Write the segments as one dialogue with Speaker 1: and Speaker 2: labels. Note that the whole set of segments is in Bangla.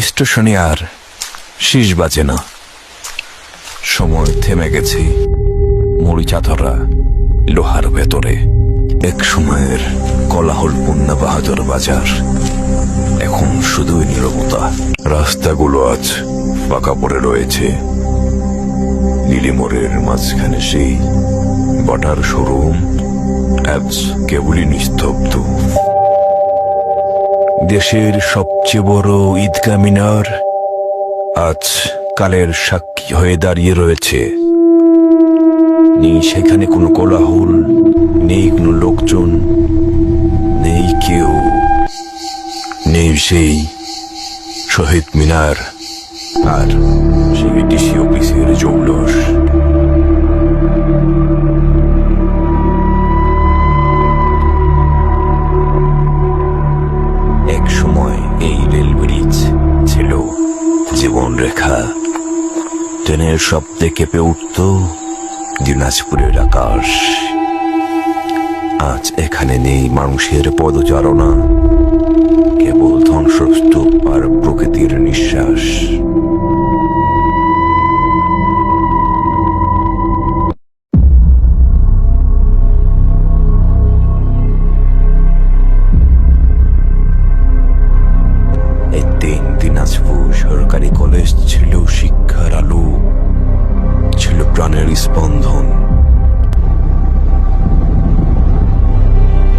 Speaker 1: স্টেশনে আর শেষ বাজে না, সময় থেমে গেছে মরিচাধরা লোহার ভেতরে। এক সময়ের কোলাহলপূর্ণ বাহাদুর বাজার এখন শুধুই নীরবতা। রাস্তাগুলো আজ ফাঁকা পড়ে রয়েছে। নীলিমোড়ের মাঝখানে সেই বাটার শোরুম আজ কেবলই নিস্তব্ধ। দেশের সবচেয়ে বড় ঈদগাহ মিনার আজ কালের সাক্ষী হয়ে দাঁড়িয়ে রয়েছে। নেই সেখানে কোনো কোলাহল, নেই কোনো লোকজন, নেই কেউ, নেই সেই শহীদ মিনার আর সেই ডিসি অফিসের জৌলস। এক সময় এই রেল ব্রিজ ছিল জীবন রেখা। ট্রেনের শব্দে কেঁপে উঠত দিনাজপুরের আকাশ। আজ এখানে নেই মানুষের পদচারণা, কেবল ধ্বংসস্তূপ আর প্রকৃতির নিঃশ্বাস। একদিন দিনাজপুর সরকারি কলেজ ছিল শিক্ষার আলো, ছিল প্রাণের স্পন্দন।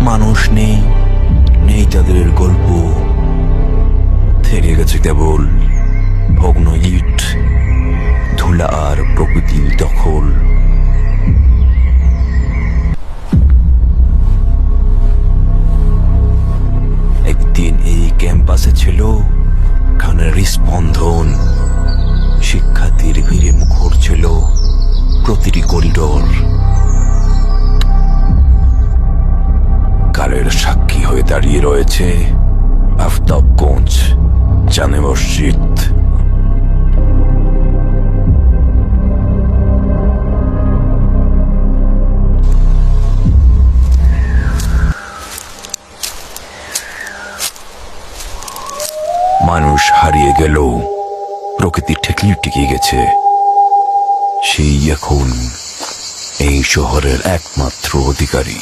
Speaker 1: মানুষ নেই, নেই তাদের গল্প, থেকে গেছে কেবল ভগ্ন ইট, ধুলা আর প্রকৃতির দখল। একদিন এই ক্যাম্পাসে ছিল গানের স্পন্দন, শিক্ষার্থীর ভিড়ে মুখর ছিল প্রতিটি করিডোর। কালের সাক্ষী হয়ে দাঁড়িয়ে রয়েছে আফতাবগঞ্জ জামে মসজিদ। মানুষ হারিয়ে গেল, প্রকৃতি ঠেকলি টিকে গেছে। সেই এখন এই শহরের একমাত্র অধিকারী।